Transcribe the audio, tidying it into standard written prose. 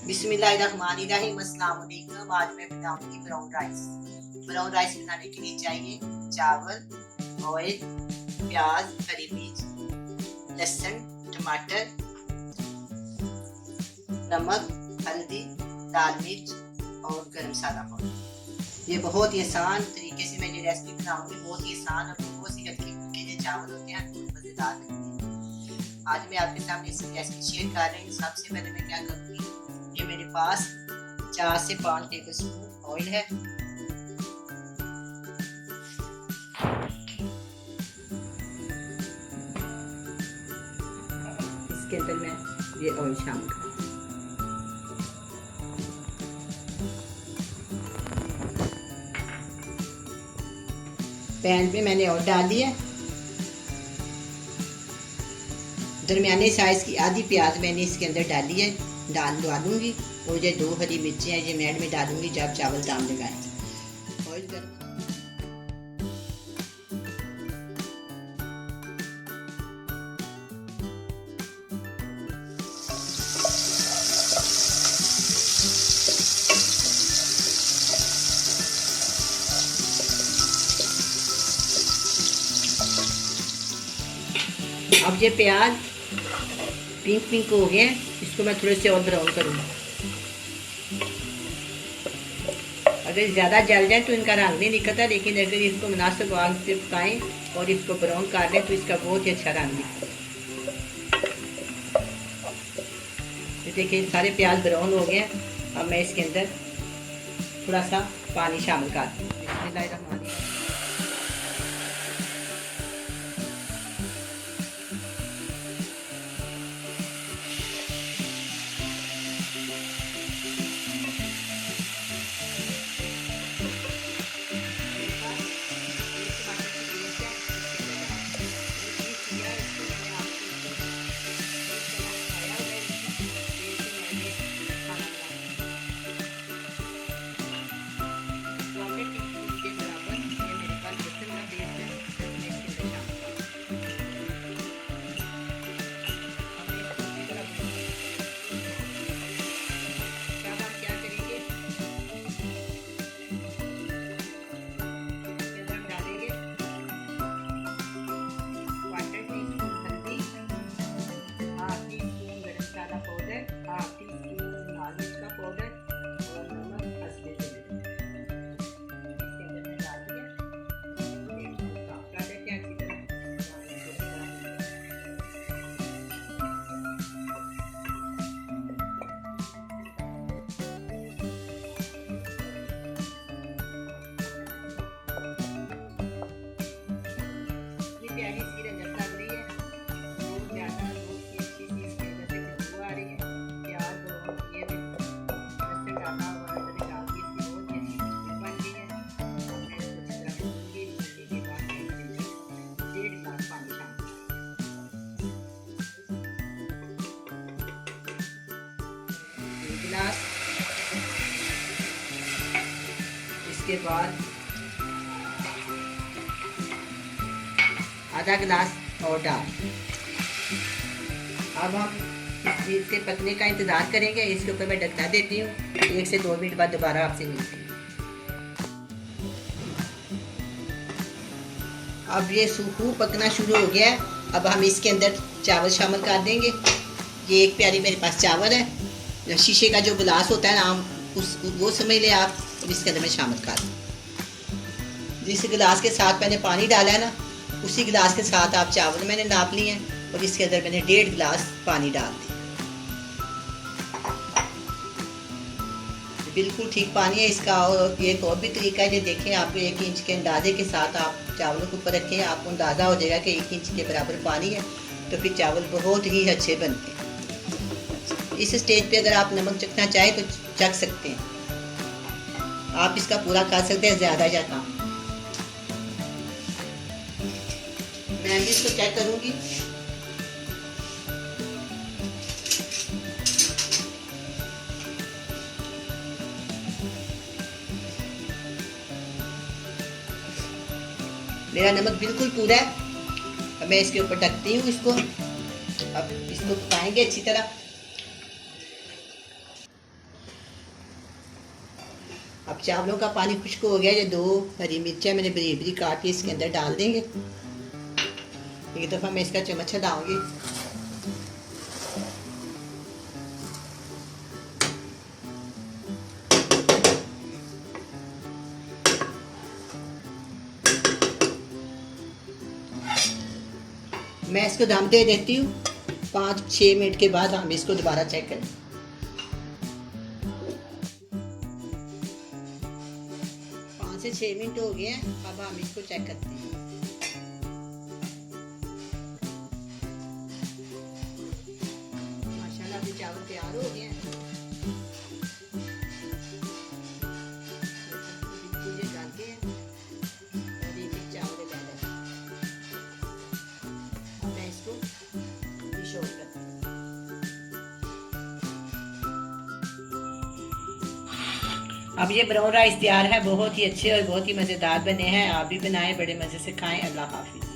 बिस्मिल्लाहिर्रहमानिर्रहीम। अस्सलाम वालेकुम। आज मैं बनाऊंगी ब्राउन राइस। ब्राउन राइस बनाने के लिए चाहिए चावल, ऑयल, प्याज, हरी मिर्च, लहसुन, टमाटर, नमक, हल्दी, लाल मिर्च और गरम मसाला पाउडर। ये बहुत ही आसान तरीके से मैं ये रेसिपी बनाऊंगी। बहुत ही आसान और बहुत ही हल्के फुल्के जो चावल होते हैं बहुत मजेदार लगते हैं। आज मैं आपके सामने इस रेसिपी शेयर कर रही हूँ। सबसे पहले मैं क्या करूँगी, ये मेरे पास 4 से 5 टेबल स्पून ऑयल है। इसके अंदर मैं ये ऑयल शामिल कर, पैन पे मैंने ऑयल डाल दिया। दरमियाने साइज की आधी प्याज मैंने इसके अंदर डाली है, डालूंगी। और ये 2 हरी मिर्ची हैं, ये मैं डालूंगी जब चावल दाम लगाएं। ऑयल गर्म, अब ये प्याज पिंक पिंक हो गया, इसको मैं थोड़े से और ब्राउन करूँगी। अगर ज़्यादा जल जाए तो इनका रंग नहीं निकलता, लेकिन अगर इसको मुनासिब आग से पकाएं और इसको ब्राउन कर लें तो इसका बहुत ही अच्छा रंग निकलता है। देखिए सारे प्याज ब्राउन हो गए। अब मैं इसके अंदर थोड़ा सा पानी शामिल कर दूँ। बिस्मिल्लाहिर्रहमानिर्रहीम। गिलास, इसके बाद आधा गिलास और डाल। अब हम इस चीज़ के पकने का इंतज़ार करेंगे। इसके ऊपर मैं ढकना देती हूँ। 1 से 2 मिनट बाद दोबारा आपसे मिलती हूँ। अब ये खूब पकना शुरू हो गया है। अब हम इसके अंदर चावल शामिल कर देंगे। ये 1 प्याली मेरे पास चावल है। शीशे का जो गिलास होता है ना, उस वो समझ ले आप। इसके अंदर मैं शामिल कर दूँ। जिस गिलास के साथ मैंने पानी डाला है ना, उसी गिलास के साथ आप चावल मैंने नाप लिए हैं और इसके अंदर मैंने 1.5 गिलास पानी डाल दिया। बिल्कुल ठीक पानी है इसका। और एक और भी तरीका है, ये देखें आप 1 इंच के अंदाजे के साथ आप चावलों के ऊपर रखें, आपको अंदाज़ा हो जाएगा कि 1 इंच के बराबर पानी है, तो फिर चावल बहुत ही अच्छे बनते हैं। इस स्टेज पे अगर आप नमक चखना चाहें तो चख सकते हैं। आप इसका पूरा कर सकते हैं, ज़्यादा या कम। मैं भी इसको चेक करूँगी। मेरा नमक बिल्कुल पूरा है। अब मैं इसके ऊपर ढकती हूँ इसको। अब इसको पकाएंगे अच्छी तरह। चावलों का पानी खुश्क हो गया। ये 2 हरी मिर्चें मैंने बरीक बरीक काट के इसके अंदर डाल देंगे। एक दफ़ा मैं इसका चम्मच हिलाऊंगी। मैं इसको दम दे देती हूँ। 5-6 मिनट के बाद हम इसको दोबारा चेक करें। 5 से 6 मिनट हो गए हैं। अब हम इसको चेक करते हैं। माशाल्लाह अभी चावल तैयार हो गए हैं। ये डाल के और एक चावल डाल दें। अब मैं इसको डिश आउट करती हूँ। अब ये ब्राउन राइस तैयार है। बहुत ही अच्छे और बहुत ही मज़ेदार बने हैं। आप भी बनाएं, बड़े मज़े से खाएं। अल्लाह हाफिज़।